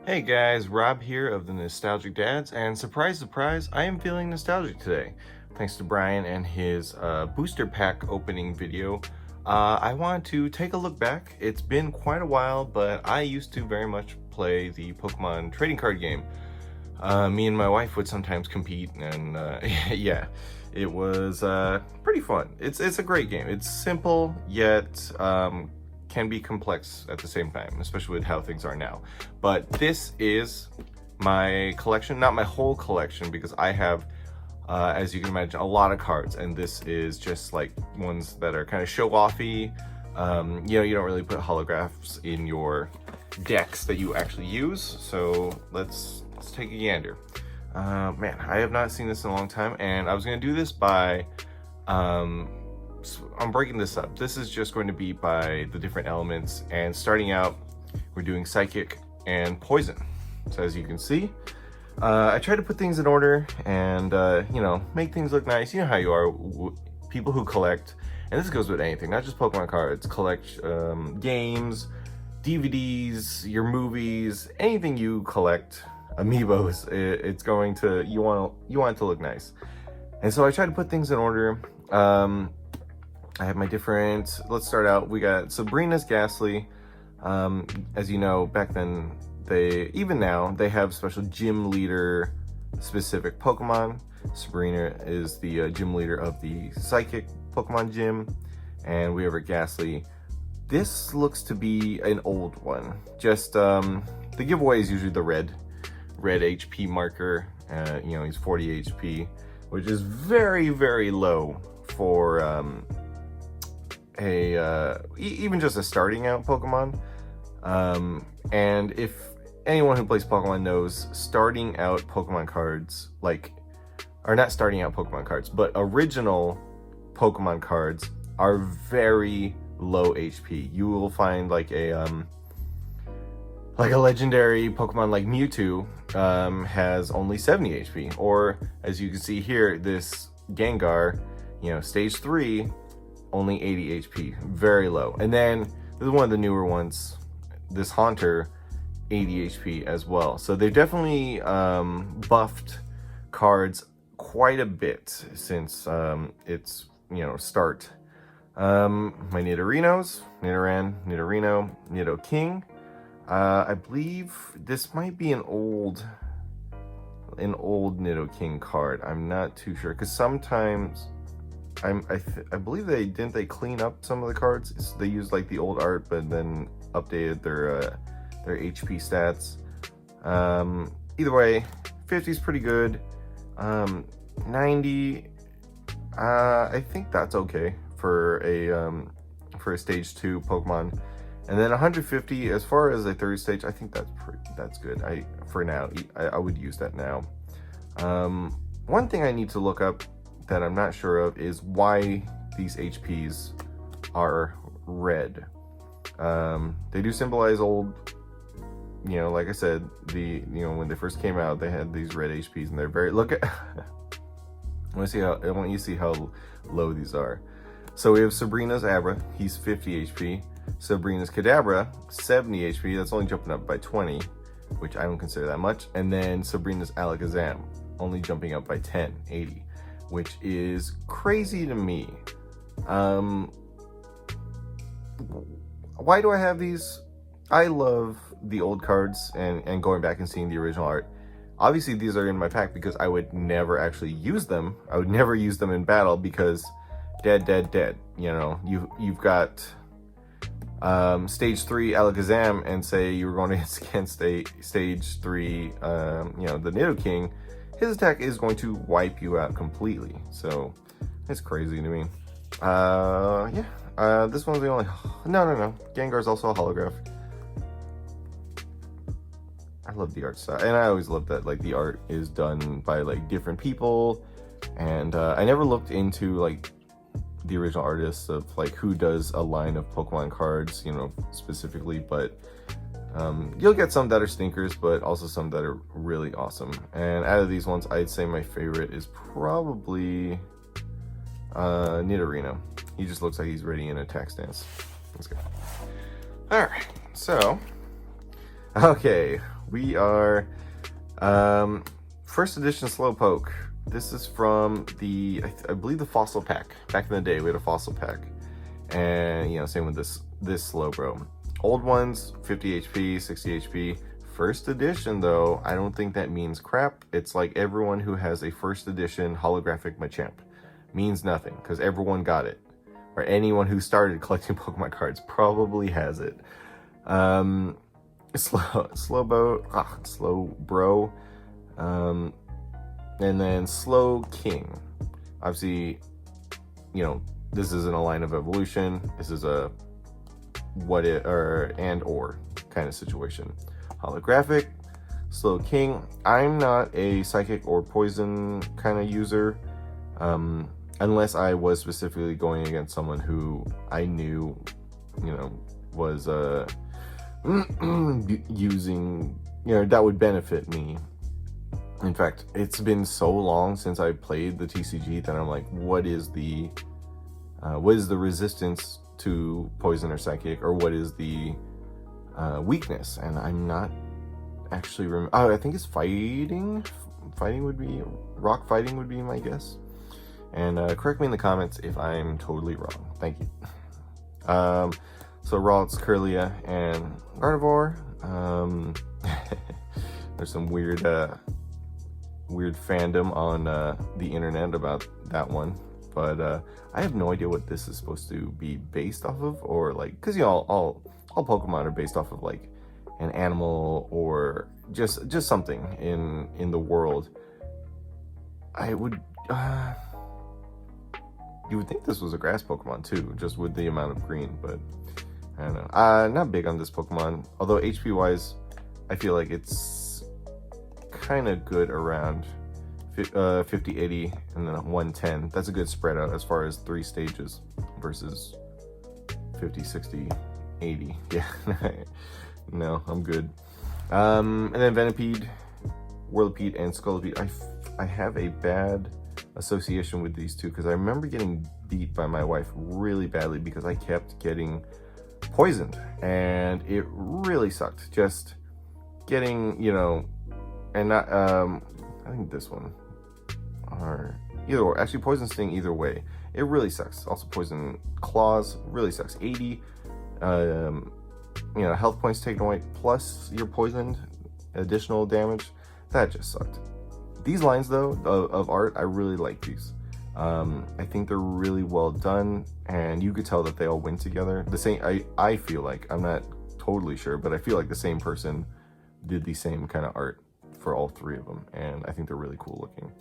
Hey guys, Rob here of the Nostalgic Dads, and surprise, surprise, I am feeling nostalgic today. Thanks to Brian and his booster pack opening video. I want to take a look back. It's been quite a while, but I used to very much play the Pokemon trading card game. Me and my wife would sometimes compete, and yeah, it was pretty fun. It's a great game. It's simple, yet can be complex at the same time, especially with how things are now. But this is my collection, not my whole collection, because I have, as you can imagine, a lot of cards, and this is just like ones that are kind of show-offy. You don't really put holographs in your decks that you actually use, so let's take a gander. Man, I have not seen this in a long time, and I was gonna do this by I'm breaking this up. This is just going to be by the different elements, and starting out, we're doing Psychic and Poison. So as you can see, I try to put things in order and, make things look nice. You know how you are, people who collect, and this goes with anything, not just Pokemon cards, collect games, DVDs, your movies, anything you collect, amiibos, it's going to, you want it to look nice. And so I try to put things in order. I have my different, let's start out, we got Sabrina's Ghastly. As you know, back then, even now, they have special gym leader specific Pokemon. Sabrina is the gym leader of the Psychic Pokemon gym, and we have her Ghastly. This looks to be an old one. Just, the giveaway is usually the red HP marker. He's 40 HP, which is very, very low for, even just a starting out Pokemon. And if anyone who plays Pokemon knows, starting out Pokemon cards, not starting out Pokemon cards, but original Pokemon cards are very low HP. You will find like a legendary Pokemon like Mewtwo has only 70 HP, or as you can see here, this Gengar, stage 3, only 80 HP, very low. And then this is one of the newer ones, this Haunter, 80 HP as well. So they've definitely buffed cards quite a bit since its start. My Nidorinos, Nidoran, Nidorino, Nidoking. I believe this might be an old Nidoking card. I'm not too sure, because sometimes I believe they clean up some of the cards. They used like the old art, but then updated their HP stats. Either way, 50 is pretty good. 90, I think that's okay for a stage 2 Pokemon. And then 150, as far as a third stage, I think that's good. For now, I would use that now. One thing I need to look up that I'm not sure of is why these HPs are red. They do symbolize old, like I said, when they first came out, they had these red HPs, and they're very, I want you to see how low these are. So we have Sabrina's Abra, he's 50 HP. Sabrina's Kadabra, 70 HP, that's only jumping up by 20, which I don't consider that much. And then Sabrina's Alakazam, only jumping up by 10, 80, which is crazy to me. Why do I have these? I love the old cards and going back and seeing the original art. Obviously these are in my pack because I would never actually use them. I would never use them in battle because dead. You've got stage 3 Alakazam, and say you were going against a stage 3, the Nidoking, his attack is going to wipe you out completely. So it's crazy to me. This one's the only, no. Gengar's also a holograph. I love the art style, and I always love that the art is done by different people, and I never looked into the original artists of who does a line of Pokemon cards, specifically, but you'll get some that are stinkers, but also some that are really awesome. And out of these ones, I'd say my favorite is probably Nidorino. He just looks like he's ready in attack stance. Let's go. All right, so Okay, we are first edition Slowpoke. This is from the I believe the fossil pack. Back in the day, we had a fossil pack, and you know, same with this Slowbro. Old ones 50 HP, 60 HP. First edition though, I don't think that means crap. It's like everyone who has a first edition holographic Machamp. Means nothing because everyone got it, or anyone who started collecting Pokemon cards probably has it. Slowbro, and then Slowking. Obviously, you know, this isn't a line of evolution. This is a what it or kind of situation. Holographic, Slowking. I'm not a psychic or poison kind of user, unless I was specifically going against someone who I knew, you know, was using, you know, that would benefit me. In fact, it's been so long since I played the TCG that I'm like, what is the resistance to poison or psychic, or what is the weakness? And I'm not actually I think it's fighting would be rock fighting would be my guess. And correct me in the comments if I'm totally wrong. Thank you. So Ralts, Curlia, and Gardevoir. There's some weird fandom on the internet about that one, but I have no idea what this is supposed to be based off of, or like, because you know, all Pokemon are based off of like an animal or just something in the world. I would you would think this was a grass Pokemon too, just with the amount of green, but I don't know. Not big on this Pokemon, although HP wise, I feel like it's kind of good around 50, 80, and then 110. That's a good spread out as far as 3 stages versus 50, 60, 80. Yeah, no, I'm good. And then Venipede, Whirlipede, and Scolipede. I have a bad association with these two because I remember getting beat by my wife really badly because I kept getting poisoned, and it really sucked. Just getting, you know, and not I think this one, or either or, actually Poison Sting either way, it really sucks. Also Poison Claws really sucks. 80 you know, health points taken away plus you're poisoned, additional damage. That just sucked. These lines though of art, I really like these. I think they're really well done, and you could tell that they all went together. The same, I feel like, I'm not totally sure, but I feel like the same person did the same kind of art for all 3 of them, and I think they're really cool looking.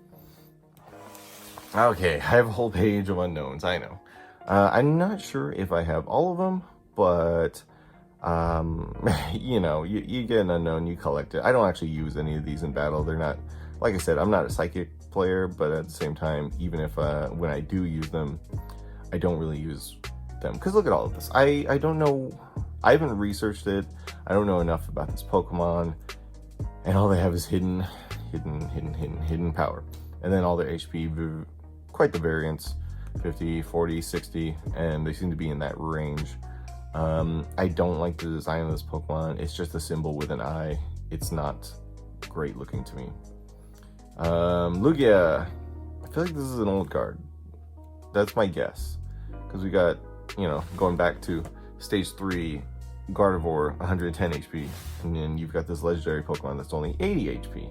Okay, I have a whole page of unknowns, I know. I'm not sure if I have all of them, but you know, you get an unknown, you collect it. I don't actually use any of these in battle. They're not, like I said, I'm not a psychic player, but at the same time, even if when I do use them, I don't really use them, because look at all of this. I don't know, I haven't researched it. I don't know enough about this Pokemon, and all they have is hidden power, and then all their HP, quite the variance, 50, 40, 60, and they seem to be in that range. I don't like the design of this Pokemon. It's just a symbol with an eye. It's not great looking to me. Lugia, I feel like this is an old card. That's my guess, because we got, you know, going back to stage 3, Gardevoir 110 HP, and then you've got this legendary Pokemon that's only 80 HP.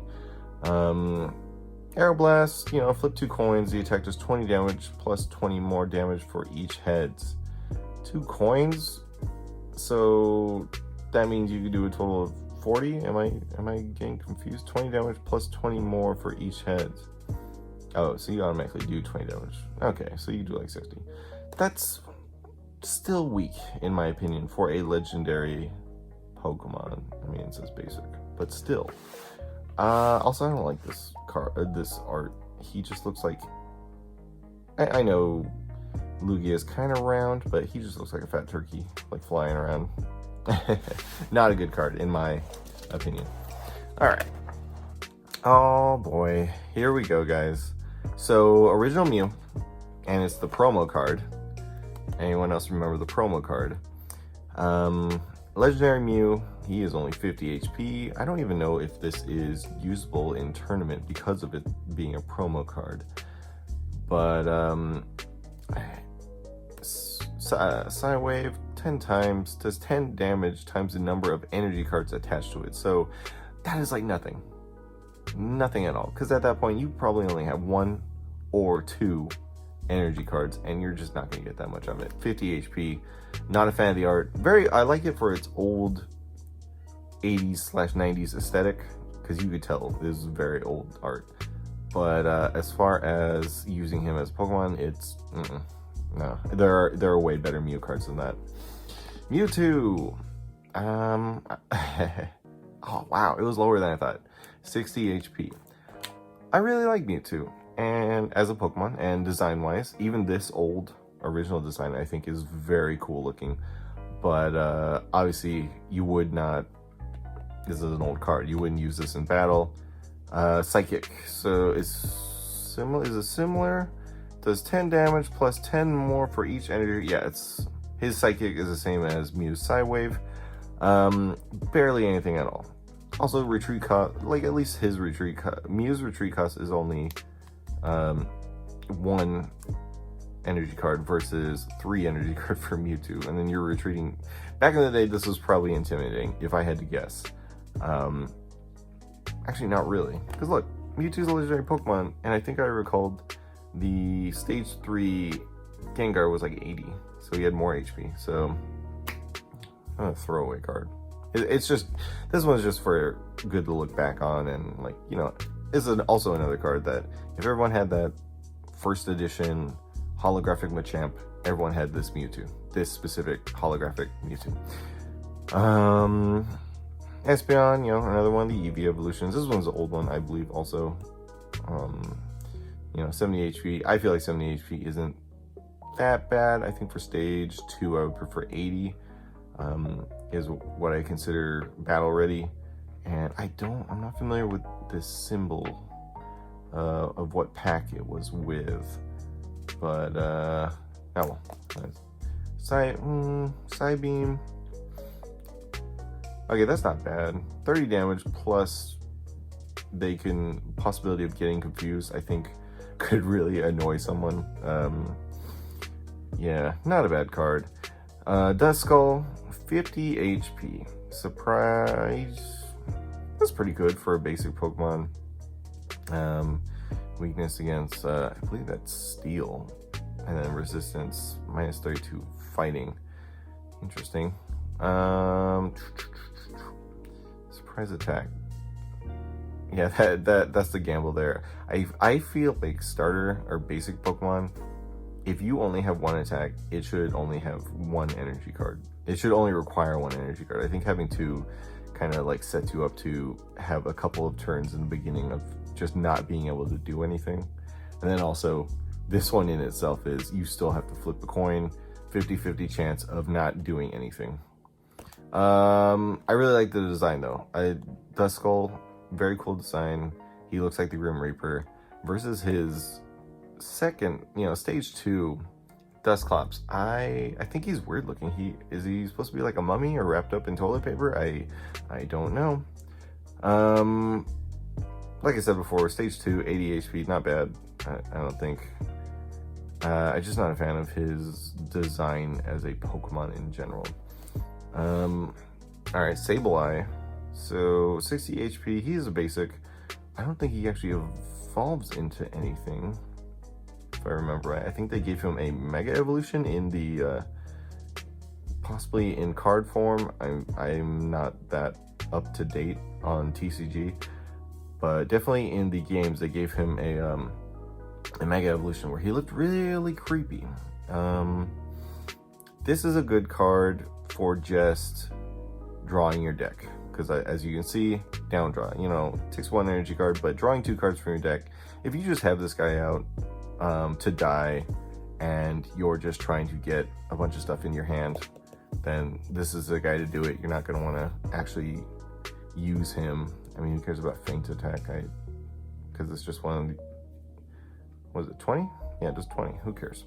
Aeroblast, you know, flip 2 coins, the attack does 20 damage plus 20 more damage for each heads. 2 coins, so that means you could do a total of 40. Am I getting confused? 20 damage plus 20 more for each head. Oh, so you automatically do 20 damage. Okay, so you do like 60. That's still weak, in my opinion, for a legendary Pokemon. I mean, it says basic, but still. Also, I don't like this this art. He just looks like, I know Lugia is kind of round, but he just looks like a fat turkey, like flying around. Not a good card, in my opinion. All right. Oh boy, here we go, guys. So original Mew, and it's the promo card. Anyone else remember the promo card? Legendary Mew, He is only 50 HP. I don't even know if this is usable in tournament because of it being a promo card. But Psywave 10 times does 10 damage times the number of energy cards attached to it. So that is like nothing. Nothing at all. Because at that point, you probably only have 1 or 2 energy cards, and you're just not going to get that much of it. 50 HP. Not a fan of the art. I like it for its old 80s/90s aesthetic, because you could tell this is very old art. But as far as using him as Pokemon, it's no. There are way better Mew cards than that. Mewtwo. Oh wow, it was lower than I thought. 60 HP. I really like Mewtwo, and as a Pokemon, and design-wise, even this old original design I think is very cool looking. But obviously, you would not. This is an old card. You wouldn't use this in battle. Psychic. So it's similar. Is it similar? Does 10 damage plus 10 more for each energy. Yeah, his Psychic is the same as Mew's Psywave. Barely anything at all. Also, retreat cost, like at least his retreat cost. Mew's retreat cost is only 1 energy card versus 3 energy card for Mewtwo, and then you're retreating. Back in the day, this was probably intimidating if I had to guess. Actually, not really, because look, Mewtwo's a legendary Pokemon, and I think I recalled the stage 3 Gengar was like 80, so he had more HP. So a throwaway card. It's just, this one's just for good to look back on, and like, you know, it's also another card that if everyone had that first edition holographic Machamp, everyone had this Mewtwo, this specific holographic Mewtwo. Espeon, you know, another one of the Eevee evolutions. This one's an old one, I believe, also. You know, 70 HP. I feel like 70 HP isn't that bad. I think for stage 2, I would prefer 80. Is what I consider battle ready. And I'm not familiar with this symbol of what pack it was with. But, oh well. Psybeam. Okay, that's not bad. 30 damage plus possibility of getting confused, I think could really annoy someone. Yeah, not a bad card. Duskull, 50 HP. Surprise. That's pretty good for a basic Pokemon. Weakness against, I believe that's Steel. And then resistance, minus 32 fighting. Interesting. Surprise attack. Yeah, that's the gamble there. I feel like starter or basic Pokemon, if you only have 1 attack, it should only have 1 energy card. It should only require 1 energy card. I think having 2 kind of like sets you up to have a couple of turns in the beginning of just not being able to do anything. And then also, this one in itself is you still have to flip the coin, 50-50 chance of not doing anything. I really like the design though. Duskull, very cool design. He looks like the Grim Reaper versus his second, you know, stage 2 Dusclops. I think he's weird looking. Is he supposed to be like a mummy or wrapped up in toilet paper? I don't know. Like I said before, stage 2, 80 HP, not bad. I don't think. I'm just not a fan of his design as a Pokemon in general. Alright, Sableye. So 60 HP, he is a basic. I don't think he actually evolves into anything, if I remember right. I think they gave him a Mega Evolution in the possibly in card form. I'm not that up to date on TCG, but definitely in the games they gave him a Mega Evolution where he looked really creepy. This is a good card for just drawing your deck, because as you can see, down draw, you know, takes 1 energy card, but drawing 2 cards from your deck. If you just have this guy out to die and you're just trying to get a bunch of stuff in your hand, then this is the guy to do it. You're not going to want to actually use him. I mean, who cares about feint attack? Because it's just one of the, was it 20? Yeah, just 20. Who cares?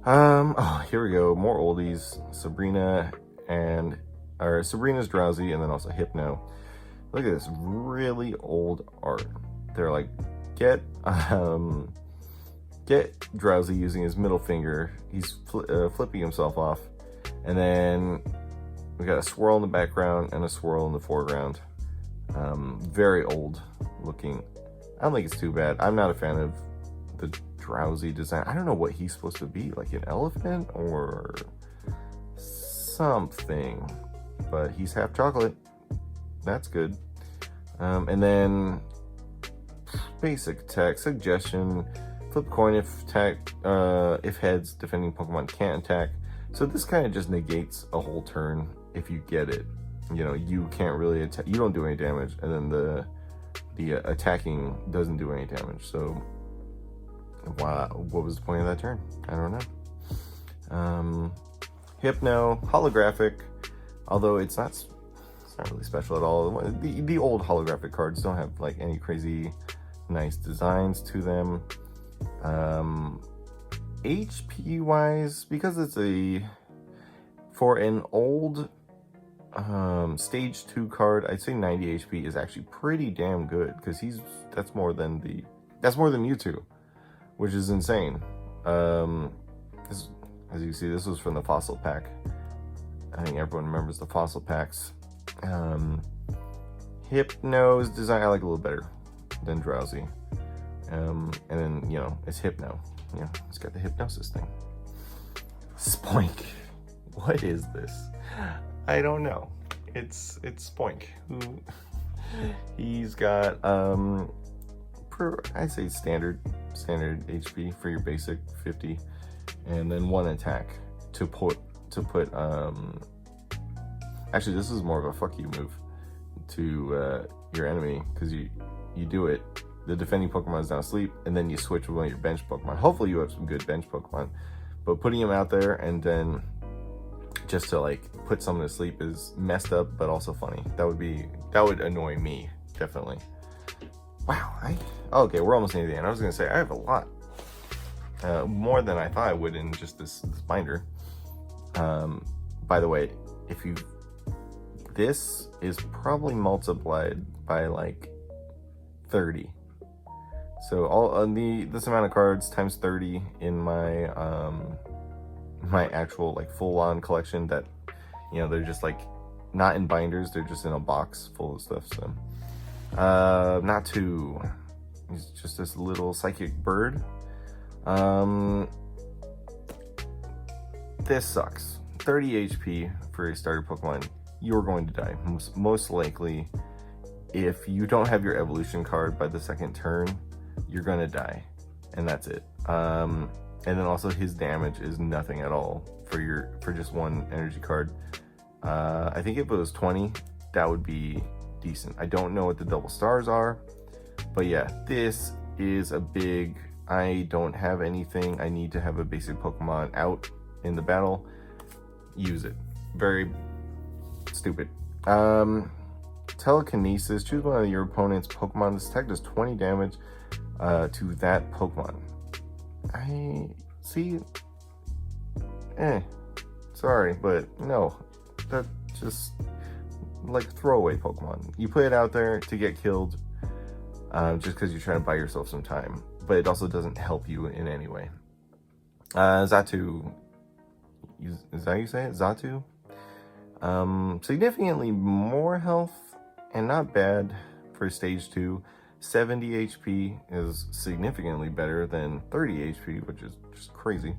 Oh, here we go. More oldies. Sabrina and or Sabrina's Drowsy, and then also Hypno. Look at this really old art. They're like, get Drowsy using his middle finger. He's flipping himself off, and then we got a swirl in the background and a swirl in the foreground. Very old looking. I don't think it's too bad. I'm not a fan of the Drowsy design. I don't know what he's supposed to be, like an elephant or something, but he's half chocolate. That's good. And then basic attack suggestion: flip coin if heads, defending Pokemon can't attack. So this kind of just negates a whole turn if you get it. You know, you can't really attack, you don't do any damage, and then the attacking doesn't do any damage. So wow, what was the point of that turn? I don't know. Hypno Holographic, although it's not really special at all. The old holographic cards don't have like any crazy nice designs to them. HP wise, because it's for an old stage 2 card, I'd say 90 HP is actually pretty damn good, because that's more than Mewtwo, which is insane. As you see, this was from the fossil pack. I think everyone remembers the fossil packs. Hypno's design I like a little better than Drowsy. And then, you know, it's Hypno. You know, it's got the hypnosis thing. Spoink. What is this? I don't know. It's Spoink. He's got I'd say standard HP for your basic 50, and then 1 attack to put actually this is more of a fuck you move to your enemy, because you do it, the defending Pokemon is now asleep, and then you switch with one of your bench Pokemon. Hopefully you have some good bench Pokemon, but putting him out there and then just to like put someone to sleep is messed up, but also funny. That would annoy me, definitely. Wow, okay, we're almost near the end. I was gonna say I have a lot, more than I thought I would in just this binder. By the way, this is probably multiplied by like 30. So this amount of cards times 30 in my my actual like full-on collection, that, you know, they're just like not in binders, they're just in a box full of stuff. So Natu, he's just this little psychic bird. This sucks. 30 HP for a starter Pokemon. You're going to die most likely. If you don't have your evolution card by the second turn, you're gonna die, and that's it. And then also his damage is nothing at all for just 1 energy card. I think if it was 20, that would be decent. I don't know what the double stars are, but yeah, this is a big, I don't have anything, I need to have a basic Pokemon out in the battle, use it. Very stupid. Telekinesis, choose one of your opponent's Pokemon. This attack does 20 damage to that Pokemon. I see. Sorry, but no, that just like throwaway Pokemon. You put it out there to get killed, just because you're trying to buy yourself some time, but it also doesn't help you in any way. Xatu, is that how you say it? Xatu? Significantly more health, and not bad for stage 2. 70 HP is significantly better than 30 HP, which is just crazy.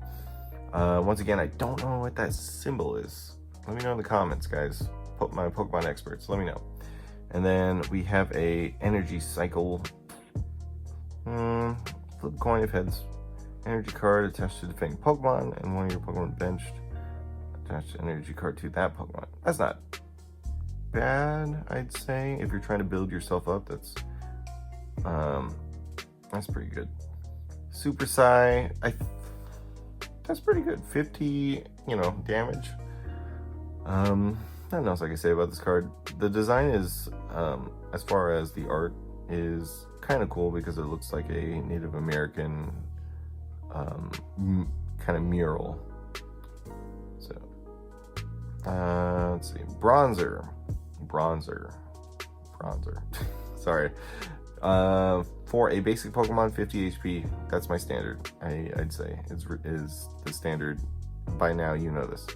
Once again, I don't know what that symbol is. Let me know in the comments, guys. My Pokemon experts, let me know. And then we have a energy cycle. Flip coin if heads. Energy card attached to defending Pokemon, and one of your Pokemon benched. Attach an energy card to that Pokemon. That's not bad, I'd say. If you're trying to build yourself up, that's pretty good. Super Psy, that's pretty good. 50, damage. Nothing else I can say about this card. The design is, as far as the art, is kind of cool because it looks like a Native American kind of mural. So Let's see, Bronzer. Sorry. For a basic Pokemon, 50 HP. That's my standard. I'd say is the standard. By now, you know this.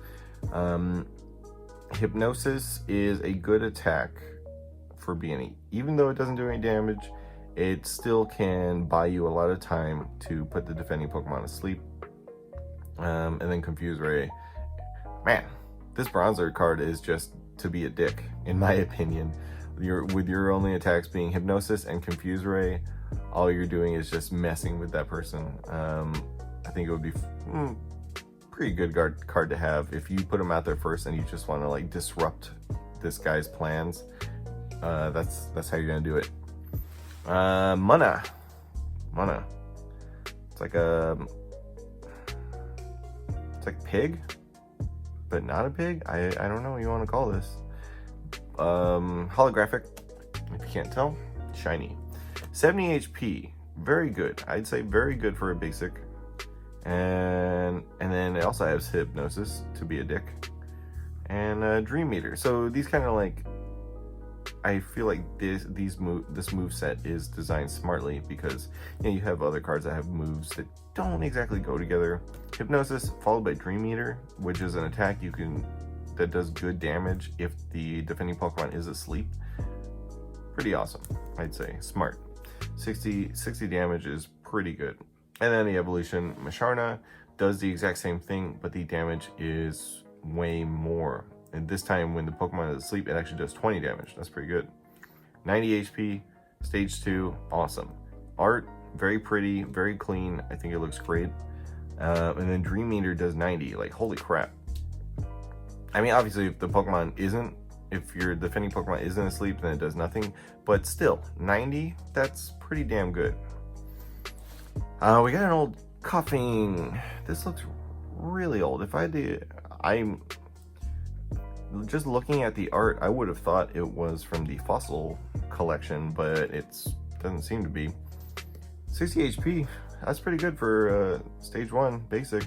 Hypnosis is a good attack for beginning. Even though it doesn't do any damage, it still can buy you a lot of time to put the defending Pokemon to sleep. And then Confuse Ray. Man, this Bronzer card is just to be a dick, in my opinion. With your only attacks being Hypnosis and Confuse Ray, all you're doing is just messing with that person. I think it would be pretty good card to have if you put him out there first and you just want to like disrupt this guy's plans. That's how you're gonna do it. Mana. It's like pig, but not a pig. I don't know what you want to call this. Holographic, if you can't tell. Shiny. 70 HP, very good. I'd say very good for a basic. And then it also has Hypnosis to be a dick, and Dream Meter. So these kind of like, I feel like this move set is designed smartly because you have other cards that have moves that don't exactly go together. Hypnosis followed by Dream Meter, which is an attack that does good damage if the defending Pokemon is asleep. Pretty awesome, I'd say. Smart. 60 damage is pretty good. And then the evolution, Masharna, does the exact same thing, but the damage is way more. And this time when the Pokemon is asleep, it actually does 20 damage. That's pretty good. 90 HP, stage 2, awesome. Art, very pretty, very clean. I think it looks great. And then Dream Meter does 90, like holy crap. I mean, obviously if your defending Pokemon isn't asleep, then it does nothing. But still, 90, that's pretty damn good. We got an old Cuffing. This looks really old. I'm just looking at the art, I would have thought it was from the Fossil collection, but it doesn't seem to be. 60 HP, that's pretty good for stage 1 basic.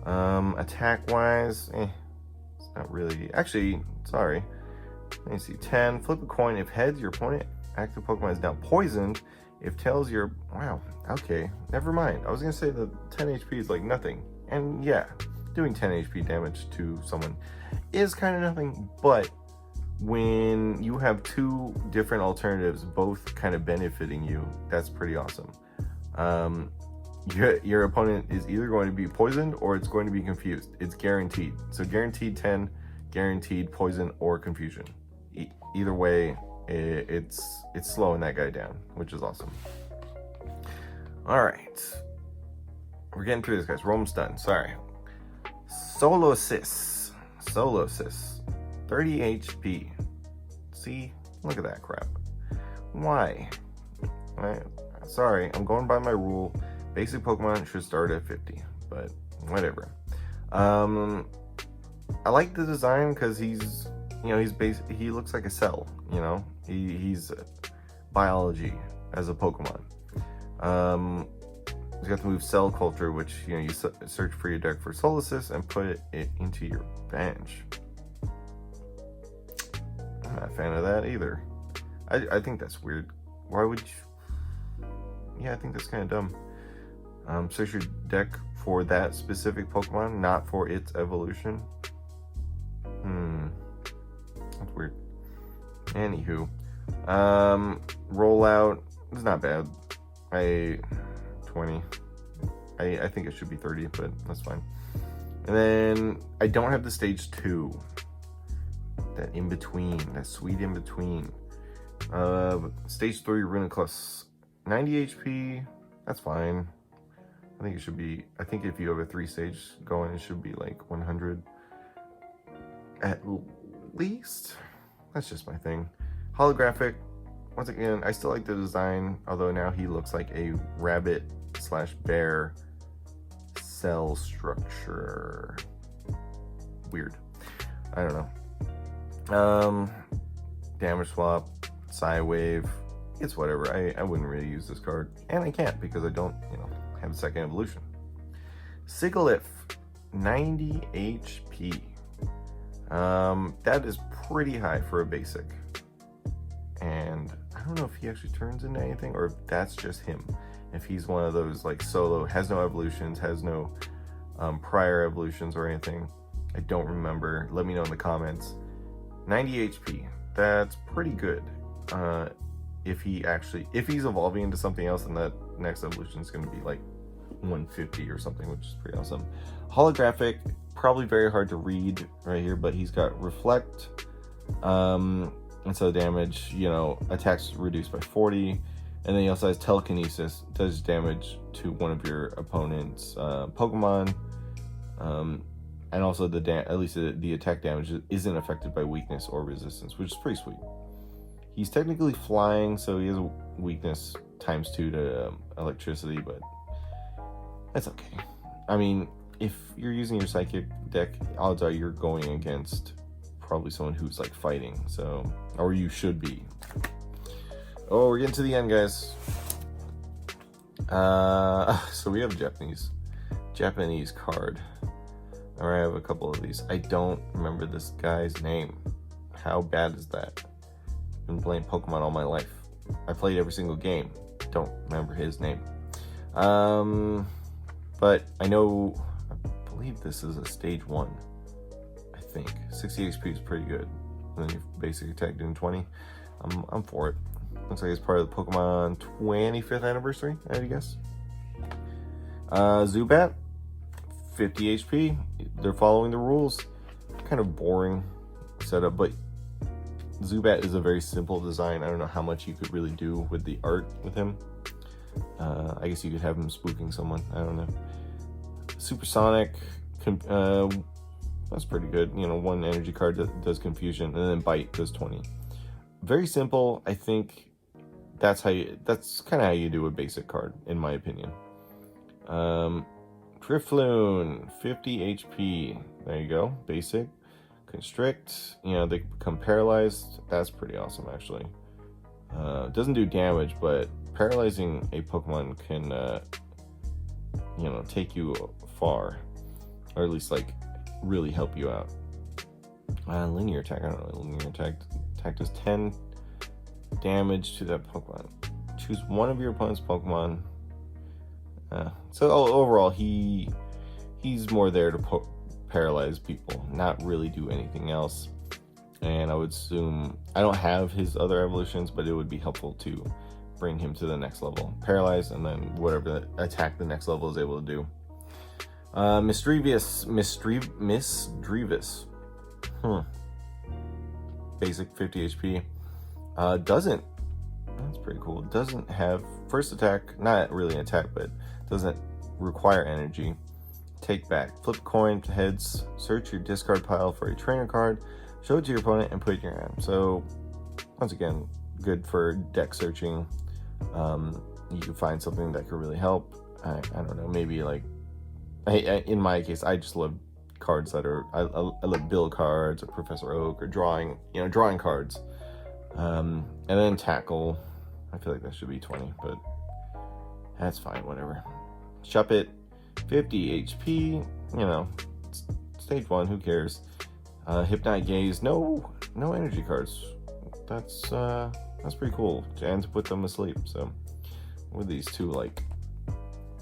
Attack wise, it's not really. Actually, sorry. Let me see. 10. Flip a coin. If heads, your opponent active Pokemon is now poisoned. If tails, your wow. Okay, never mind. I was gonna say the 10 HP is like nothing, and yeah, doing 10 HP damage to someone is kind of nothing. But when you have two different alternatives, both kind of benefiting you, that's pretty awesome. Your opponent is either going to be poisoned or it's going to be confused. It's guaranteed. So guaranteed 10, guaranteed poison or confusion. Either way, it's slowing that guy down, which is awesome. All right, we're getting through this, guys. We're almost done. Sorry. Solosis, 30 HP. See, look at that crap. Why? Sorry, I'm going by my rule. Basic Pokemon should start at 50, but whatever. I like the design because he looks like a cell. He's biology as a Pokemon. He's got the move Cell Culture, which you search for your deck for Solosis and put it into your bench. I'm not a fan of that either. I think that's weird. Why would you? Yeah, I think that's kind of dumb. Search your deck for that specific Pokemon, not for its evolution. That's weird. Anywho, rollout is not bad. 20. I think it should be 30, but that's fine. And then I don't have the stage 2. That in between, that sweet in between. Stage 3 Reuniclus, 90 HP. That's fine. I think it should be. I think if you have a 3-stage going, it should be like 100 at least. That's just my thing. Holographic. Once again, I still like the design, although now he looks like a rabbit/bear cell structure. Weird. I don't know. Damage swap, Psywave. It's whatever. I wouldn't really use this card, and I can't because I don't, have a second evolution. Sigilyph, 90 HP. That is pretty high for a basic. And I don't know if he actually turns into anything or if that's just him. If he's one of those like solo, has no evolutions, has no prior evolutions or anything. I don't remember. Let me know in the comments. 90 HP. That's pretty good. If he's evolving into something else, then that next evolution is going to be like 150 or something, which is pretty awesome. Holographic, probably very hard to read right here, but he's got Reflect. And so damage, you know, attacks reduced by 40. And then he also has Telekinesis, does damage to one of your opponent's Pokemon. And also at least the attack damage isn't affected by weakness or resistance, which is pretty sweet. He's technically flying, so he has a weakness ×2 to electricity, but that's okay. I mean, if you're using your Psychic deck, odds are you're going against probably someone who's like fighting, so, or you should be. Oh, we're getting to the end, guys. So we have a Japanese card. All right, I have a couple of these. I don't remember this guy's name. How bad is that? I've been playing Pokemon all my life. I played every single game. Don't remember his name. But I believe this is a stage 1. I think 60 HP is pretty good. And then your basic attack doing 20. I'm for it. Looks like it's part of the Pokemon 25th anniversary, I'd guess. Zubat, 50 HP. They're following the rules. Kind of boring setup, but Zubat is a very simple design. I don't know how much you could really do with the art with him. I guess you could have him spooking someone. I don't know. Supersonic, that's pretty good. You know, one energy card that does confusion, and then Bite does 20. Very simple. I think that's kind of how you do a basic card, in my opinion. Drifloon, 50 HP. There you go. Basic. Constrict. You know, they become paralyzed. That's pretty awesome, actually. Doesn't do damage, but paralyzing a Pokemon can, you know, take you far, or at least like really help you out. Linear attack. I don't know. Linear attack does 10 damage to that Pokemon. Choose one of your opponent's Pokemon. So overall, he's more there to paralyze people, not really do anything else. And I would assume, I don't have his other evolutions, but it would be helpful to bring him to the next level. Paralyze, and then whatever attack the next level is able to do. Misdreavus. Basic 50 HP. Doesn't, that's pretty cool. Doesn't have first attack, not really an attack, but doesn't require energy. Take back. Flip coin heads. Search your discard pile for a trainer card. Show it to your opponent and put it in your hand. So, once again, good for deck searching. You can find something that could really help. I don't know, maybe like, in my case, I just love cards that are, I love build cards or Professor Oak or drawing cards. And then tackle. I feel like that should be 20, but that's fine, whatever. Shuppet, 50 HP, you know, stage 1, who cares? Hypno Gaze, no energy cards. That's pretty cool, and to put them asleep. So, what are these two, like,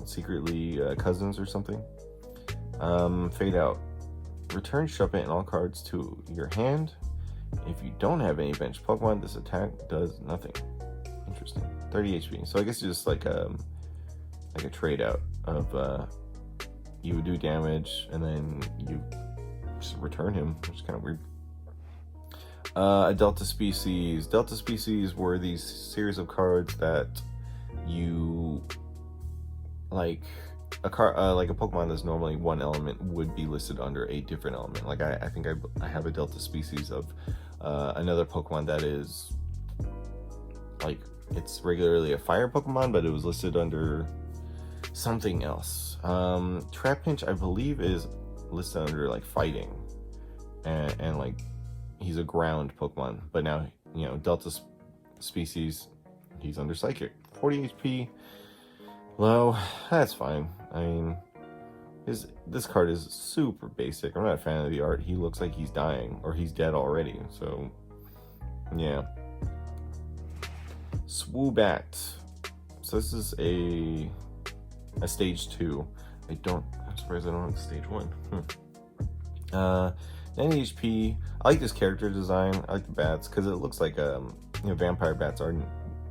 secretly cousins or something? Fade Out. Return Shuppet and all cards to your hand. If you don't have any bench Pokemon, this attack does nothing. Interesting. 30 HP. So I guess it's just like a trade out of you would do damage and then you just return him, which is kind of weird. A Delta Species. Delta Species were these series of cards that you like a Pokemon that's normally one element would be listed under a different element. Like I think I have a Delta Species of another Pokemon that is like, it's regularly a fire Pokemon, but it was listed under something else. Trapinch, I believe, is listed under like fighting, and like he's a ground Pokemon, but now, you know, Delta Species, he's under Psychic. 40 HP, low, that's fine. I mean, This card is super basic. I'm not a fan of the art. He looks like he's dying, or he's dead already. So, yeah. Zubat. So this is a stage 2. I'm surprised I don't have stage 1. 90 HP. I like this character design. I like the bats because it looks like vampire bats are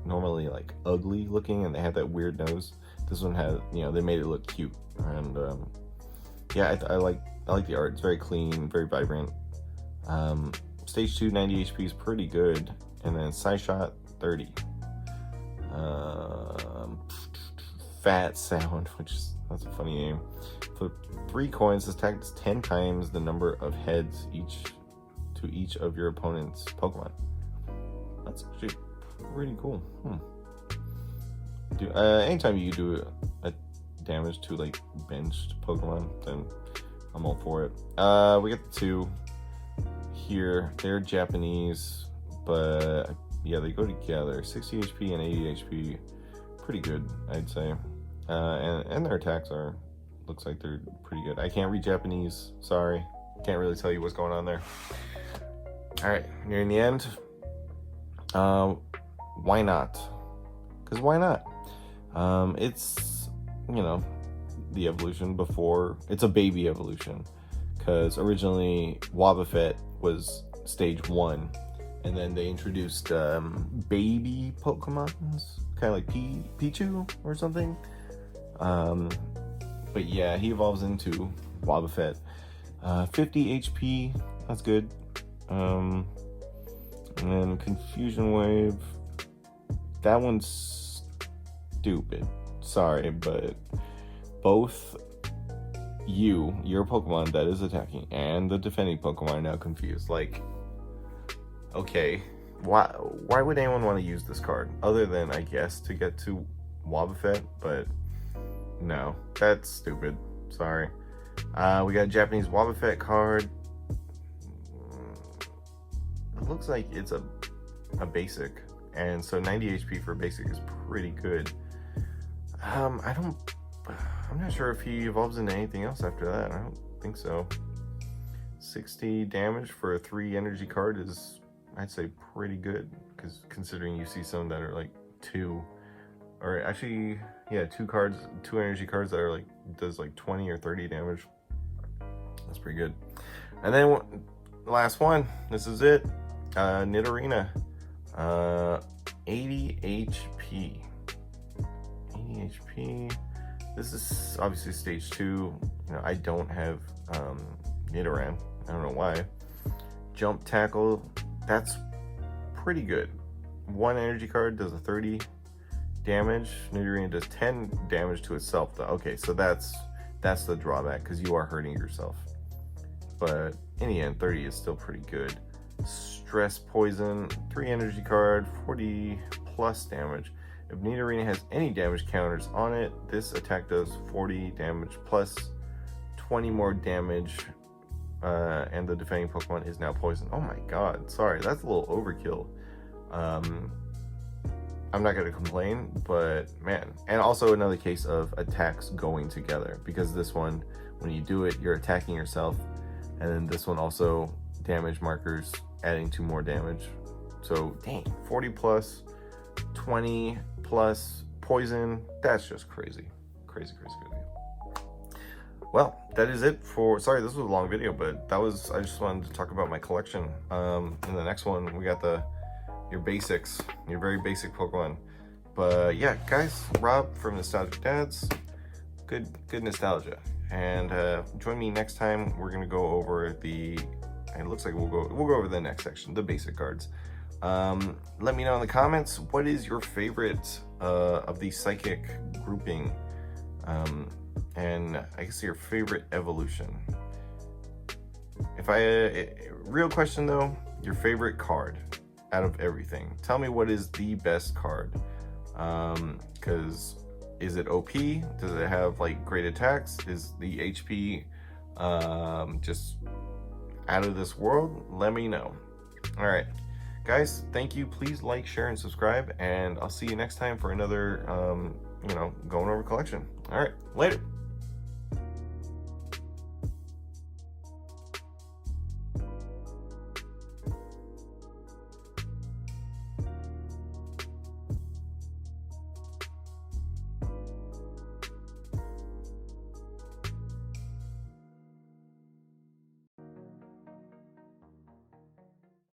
normally like ugly looking, and they have that weird nose. This one has, they made it look cute, and yeah, I like the art. It's very clean, very vibrant. Stage 2, 90 HP is pretty good, and then Side Shot 30. Fat Sound, that's a funny name. For 3 coins, this attack is 10 times the number of heads to each of your opponent's Pokemon. That's actually pretty cool. Anytime you do a damage to like benched Pokemon, then I'm all for it. We got the 2 here. They're Japanese, but yeah, they go together. 60 HP and 80 HP, pretty good, I'd say. And their attacks looks like they're pretty good. I can't read Japanese, sorry. Can't really tell you what's going on there. All right, nearing the end. Why not? Because why not? It's, the evolution before. It's a baby evolution. Because originally, Wobbuffet was stage 1. And then they introduced baby Pokemons. Kind of like Pichu or something. But yeah, he evolves into Wobbuffet. 50 HP, that's good. And then Confusion Wave, that one's stupid. Sorry, but both your Pokemon that is attacking and the defending Pokemon are now confused. Like, okay, why would anyone want to use this card other than, I guess, to get to Wobbuffet? But no, that's stupid. Sorry. We got a Japanese Wobbuffet card. It looks like it's a basic, and so 90 HP for basic is pretty good. I'm not sure if he evolves into anything else after that. I don't think so. 60 damage for a 3 energy card is, I'd say, pretty good, because considering you see some that are like 2, or actually, yeah, 2 energy cards that are like, does like 20 or 30 damage. That's pretty good. And then last one, this is it. Nidorina, 80 HP. 80 HP. This is obviously stage 2. I don't have Nidoran. I don't know why. Jump Tackle, that's pretty good. 1 energy card does a 30 damage. Nidorina does 10 damage to itself though. Okay, so that's the drawback, because you are hurting yourself. But in the end, 30 is still pretty good. Stress Poison, 3 energy card, 40 plus damage. If Nidorina has any damage counters on it, this attack does 40 damage plus 20 more damage, and the defending Pokemon is now poisoned. Oh my god, sorry, that's a little overkill. I'm not going to complain, but man. And also another case of attacks going together, because this one, when you do it, you're attacking yourself, and then this one also damage markers adding 2 more damage. So dang, 40 plus 20 plus poison, that's just crazy. Crazy. Well, that is it for, sorry, this was a long video, but I just wanted to talk about my collection. In the next one, we got your basics, your very basic Pokemon. But yeah, guys, Rob from Nostalgic Dads, good nostalgia. And join me next time. We're gonna go over it looks like we'll go over the next section, the basic cards. Let me know in the comments, what is your favorite of the psychic grouping, and I guess your favorite evolution. Real question though, your favorite card out of everything. Tell me what is the best card, because is it OP? Does it have like great attacks? Is the HP just out of this world? Let me know. All right, guys, thank you. Please like, share, and subscribe, and I'll see you next time for another going over collection. All right, later.